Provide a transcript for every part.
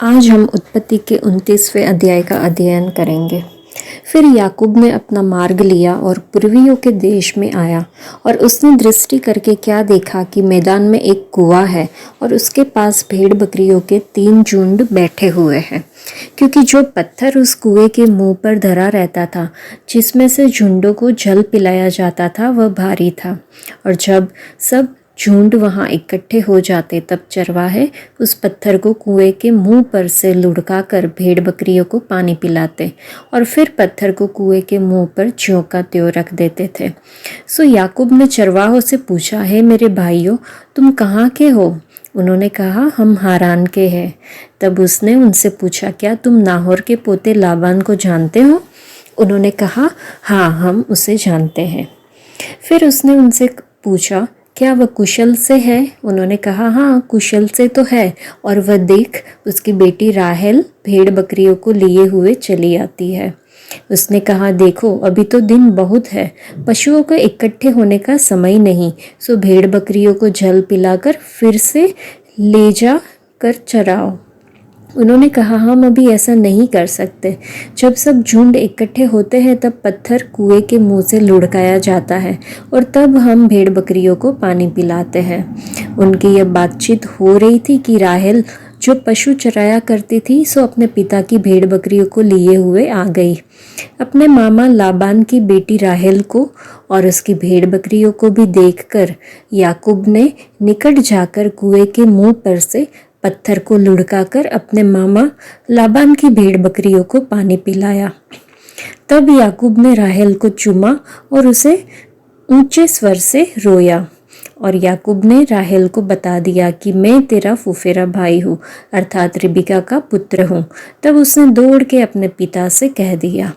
आज हम उत्पत्ति के 29वें अध्याय का अध्ययन करेंगे। फिर याकूब ने अपना मार्ग लिया और पूर्वियों के देश में आया, और उसने दृष्टि करके क्या देखा कि मैदान में एक कुआं है और उसके पास भेड़ बकरियों के 3 झुंड बैठे हुए हैं, क्योंकि जो पत्थर उस कुएं के मुंह पर धरा रहता था, जिसमें से झुंडों को जल पिलाया जाता था, वह भारी था। और जब सब झुंड वहाँ इकट्ठे हो जाते, तब चरवाहे उस पत्थर को कुएं के मुंह पर से लुढ़का कर भेड़ बकरियों को पानी पिलाते, और फिर पत्थर को कुएं के मुंह पर ज्यों का त्यों रख देते थे। सो याकूब ने चरवाहों से पूछा, हे मेरे भाइयों, तुम कहाँ के हो? उन्होंने कहा, हम हारान के हैं। तब उसने उनसे पूछा, क्या तुम नाहोर के पोते लाबान को जानते हो? उन्होंने कहा, हाँ, हम उसे जानते हैं। फिर उसने उनसे पूछा, क्या वह कुशल से है? उन्होंने कहा, हाँ, कुशल से तो है, और वह देख, उसकी बेटी राहेल भेड़ बकरियों को लिए हुए चली आती है। उसने कहा, देखो, अभी तो दिन बहुत है, पशुओं को इकट्ठे होने का समय नहीं, सो भेड़ बकरियों को जल पिलाकर फिर से ले जा कर चराओ। उन्होंने कहा, हम अभी ऐसा नहीं कर सकते। जब सब झुंड इकट्ठे होते हैं, तब पत्थर कुएं के मुंह से लुढ़काया जाता है, और तब हम भेड़ बकरियों को पानी पिलाते हैं। उनकी यह बातचीत हो रही थी कि राहेल, जो पशु चराया करती थी, सो अपने पिता की भेड़ बकरियों को लिए हुए आ गई। अपने मामा लाबान की बेटी राहेल को और उसकी भेड़ बकरियों को भी देखकर याकूब ने निकट जाकर कुएं के मुंह पर से पत्थर को लुढ़काकर अपने मामा लाबान की भेड़ बकरियों को पानी पिलाया। तब याकूब ने राहेल को चूमा और उसे ऊंचे स्वर से रोया, और याकूब ने राहेल को बता दिया कि मैं तेरा फुफेरा भाई हूँ, अर्थात रिबिका का पुत्र हूँ। तब उसने दौड़ के अपने पिता से कह दिया।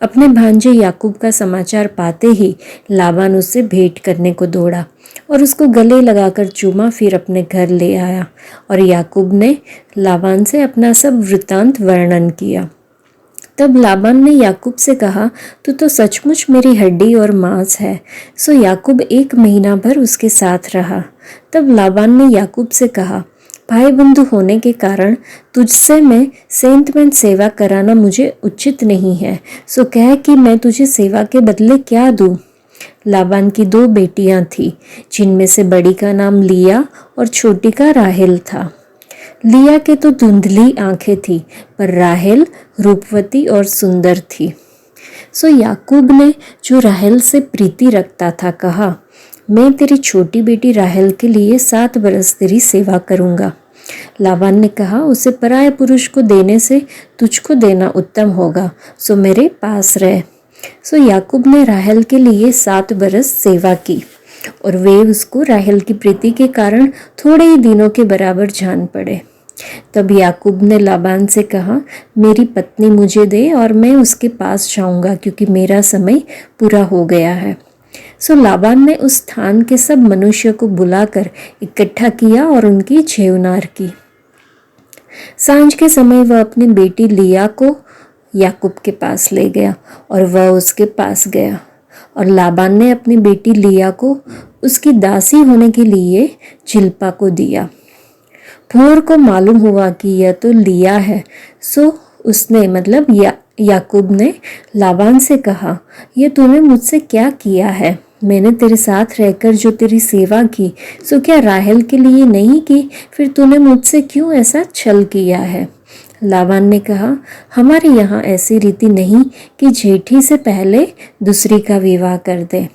अपने भांजे याकूब का समाचार पाते ही लाबान उससे भेंट करने को दौड़ा और उसको गले लगाकर चूमा, फिर अपने घर ले आया। और याकूब ने लाबान से अपना सब वृत्तांत वर्णन किया। तब लाबान ने याकूब से कहा, तू तो सचमुच मेरी हड्डी और मांस है। सो याकूब 1 महीना भर उसके साथ रहा। तब लाबान ने याकूब से कहा, भाई बंधु होने के कारण तुझसे मैं सेंत में सेवा कराना मुझे उचित नहीं है। सो कह कि मैं तुझे सेवा के बदले क्या दूं? लाबान की 2 बेटियां थीं, जिनमें से बड़ी का नाम लिया और छोटी का राहेल था। लिया के तो धुंधली आंखें थी, पर राहेल रूपवती और सुंदर थी। सो याकूब ने, जो राहेल से प्रीति रखता था, कहा, मैं तेरी छोटी बेटी राहेल के लिए 7 बरस तेरी सेवा करूंगा। लाबान ने कहा, उसे पराये पुरुष को देने से तुझको देना उत्तम होगा, सो मेरे पास रह। सो याकूब ने राहेल के लिए 7 बरस सेवा की, और वे उसको राहेल की प्रीति के कारण थोड़े ही दिनों के बराबर जान पड़े। तब याकूब ने लाबान से कहा, मेरी पत्नी मुझे दे और मैं उसके पास जाऊंगा, क्योंकि मेरा समय पूरा हो गया है। सो लाबान ने उस स्थान के सब मनुष्य को बुलाकर इकट्ठा किया और उनकी छेवनार की। सांझ के समय वह अपनी बेटी लिया को याकूब के पास ले गया, और वह उसके पास गया। और लाबान ने अपनी बेटी लिया को उसकी दासी होने के लिए जिल्पा को दिया। भोर को मालूम हुआ कि यह तो लिया है। सो उसने मतलब याकूब ने लाबान से कहा, यह तूने मुझसे क्या किया है? मैंने तेरे साथ रहकर जो तेरी सेवा की, सो क्या राहेल के लिए नहीं की? फिर तूने मुझसे क्यों ऐसा छल किया है? लाबान ने कहा, हमारे यहाँ ऐसी रीति नहीं कि जेठी से पहले दूसरी का विवाह कर दे।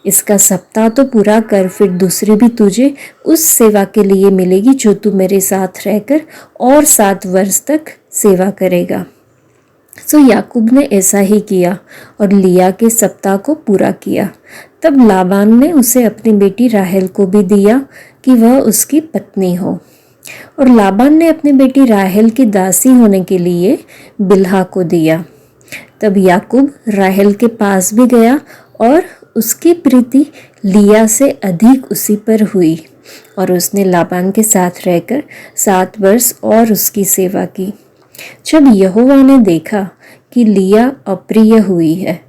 इसका सप्ताह तो पूरा कर, फिर दूसरी भी तुझे उस सेवा के लिए मिलेगी जो तू मेरे साथ रहकर और 7 वर्ष तक सेवा करेगा। सो याकूब ने ऐसा ही किया और लिया के सप्ताह को पूरा किया। तब लाबान ने उसे अपनी बेटी राहेल को भी दिया कि वह उसकी पत्नी हो। और लाबान ने अपनी बेटी राहेल की दासी होने के लिए बिल्हा को दिया। तब याकूब राहेल के पास भी गया, और उसकी प्रीति लिया से अधिक उसी पर हुई, और उसने लाबान के साथ रहकर 7 वर्ष और उसकी सेवा की। जब यहोवा ने देखा कि लिया अप्रिय हुई है,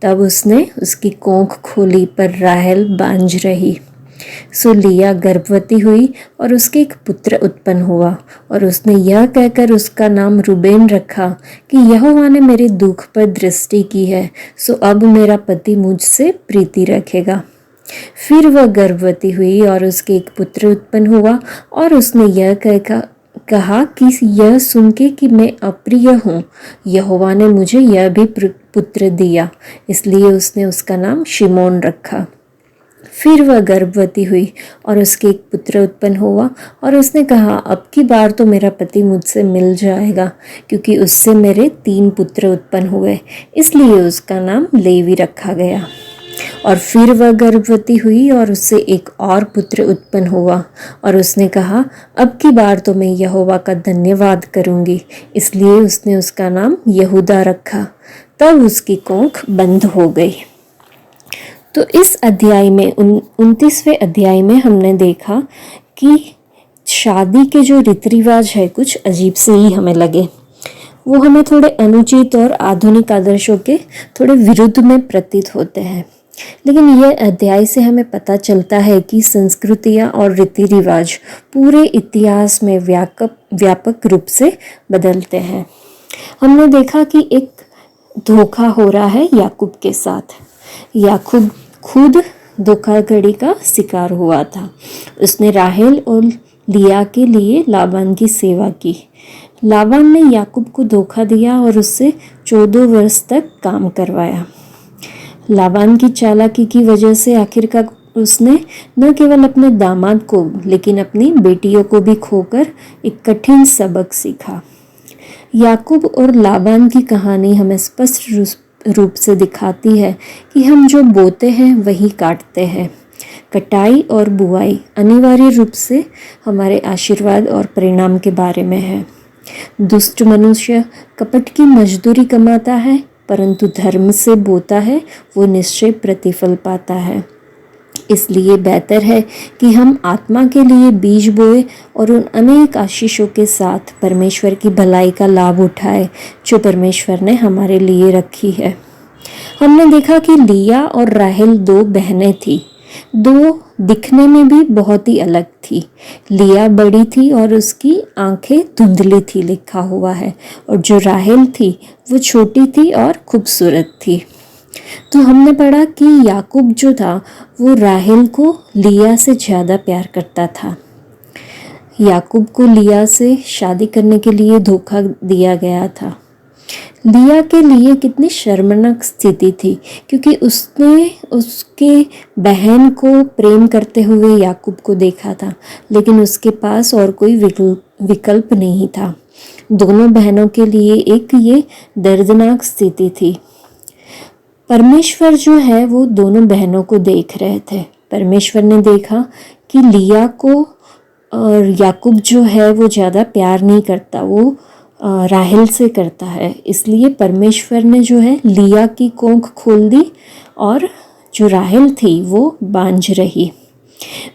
तब उसने उसकी कोख खोली, पर राहेल बांझ रही। सो लिया गर्भवती हुई और उसके एक पुत्र उत्पन्न हुआ और उसने यह कहकर उसका नाम रूबेन रखा कि यहोवा ने मेरे दुख पर दृष्टि की है, सो अब मेरा पति मुझसे प्रीति रखेगा। फिर वह गर्भवती हुई और उसके एक पुत्र उत्पन्न हुआ और उसने यह कहा कि यह सुन के कि मैं अप्रिय हूँ, यहोवा ने मुझे यह भी पुत्र दिया, इसलिए उसने उसका नाम शिमोन रखा। फिर वह गर्भवती हुई और उसके एक पुत्र उत्पन्न हुआ और उसने कहा, अब की बार तो मेरा पति मुझसे मिल जाएगा, क्योंकि उससे मेरे 3 पुत्र उत्पन्न हुए, इसलिए उसका नाम लेवी रखा गया। और फिर वह गर्भवती हुई और उससे एक और पुत्र उत्पन्न हुआ और उसने कहा, अब की बार तो मैं यहोवा का धन्यवाद करूंगी, इसलिए उसने उसका नाम यहूदा रखा। तब उसकी कोख बंद हो गई। तो इस अध्याय में 29वें अध्याय में हमने देखा कि शादी के जो रीति रिवाज है कुछ अजीब से ही हमें लगे। वो हमें थोड़े अनुचित और आधुनिक आदर्शों के थोड़े विरुद्ध में प्रतीत होते हैं, लेकिन यह अध्याय से हमें पता चलता है कि संस्कृतियाँ और रीति रिवाज पूरे इतिहास में व्यापक रूप से बदलते हैं। हमने देखा कि एक धोखा हो रहा है याकूब के साथ। याकूब खुद धोखाधड़ी का शिकार हुआ था। उसने राहेल और लिया के लिए लाबान की सेवा की। लाबान ने याकूब को धोखा दिया और उससे 14 वर्ष तक काम करवाया। लाबान की चालाकी की वजह से आखिरकार उसने न केवल अपने दामाद को लेकिन अपनी बेटियों को भी खोकर एक कठिन सबक सीखा। याकूब और लाबान की कहानी हमें स्पष्ट रूप से दिखाती है कि हम जो बोते हैं वही काटते हैं। कटाई और बुआई अनिवार्य रूप से हमारे आशीर्वाद और परिणाम के बारे में है। दुष्ट मनुष्य कपट की मजदूरी कमाता है, परंतु धर्म से बोता है वो निश्चय प्रतिफल पाता है। इसलिए बेहतर है कि हम आत्मा के लिए बीज बोए और उन अनेक आशीषों के साथ परमेश्वर की भलाई का लाभ उठाए जो परमेश्वर ने हमारे लिए रखी है। हमने देखा कि लिया और राहेल 2 बहनें थी। 2 दिखने में भी बहुत ही अलग थी। लिया बड़ी थी और उसकी आंखें धुंधली थी लिखा हुआ है, और जो राहेल थी वो छोटी थी और खूबसूरत थी। तो हमने पढ़ा कि याकूब जो था वो राहेल को लिया से ज़्यादा प्यार करता था। याकूब को लिया से शादी करने के लिए धोखा दिया गया था। लिया के लिए कितनी शर्मनाक स्थिति थी, क्योंकि उसने उसके बहन को प्रेम करते हुए याकूब को देखा था, लेकिन उसके पास और कोई विकल्प नहीं था। दोनों बहनों के लिए एक ये दर्दनाक स्थिति थी। परमेश्वर जो है वो दोनों बहनों को देख रहे थे। परमेश्वर ने देखा कि लिया को और याकूब जो है वो ज़्यादा प्यार नहीं करता, वो राहेल से करता है। इसलिए परमेश्वर ने जो है लिया की कोख खोल दी और जो राहेल थी वो बांझ रही।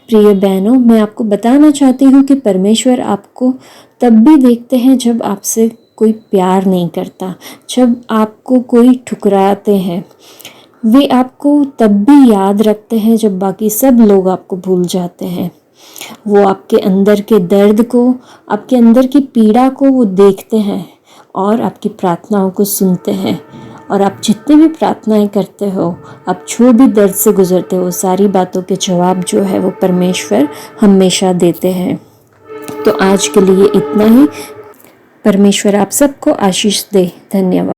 प्रिय बहनों, मैं आपको बताना चाहती हूँ कि परमेश्वर आपको तब भी देखते हैं जब आपसे कोई प्यार नहीं करता, जब आपको कोई ठुकराते हैं। वे आपको तब भी याद रखते हैं जब बाकी सब लोग आपको भूल जाते हैं। वो आपके अंदर के दर्द को, आपके अंदर की पीड़ा को वो देखते हैं और आपकी प्रार्थनाओं को सुनते हैं। और आप जितनी भी प्रार्थनाएं करते हो, आप जो भी दर्द से गुजरते हो, सारी बातों के जवाब जो है वो परमेश्वर हमेशा देते हैं। तो आज के लिए इतना ही। परमेश्वर आप सबको आशीष दे। धन्यवाद।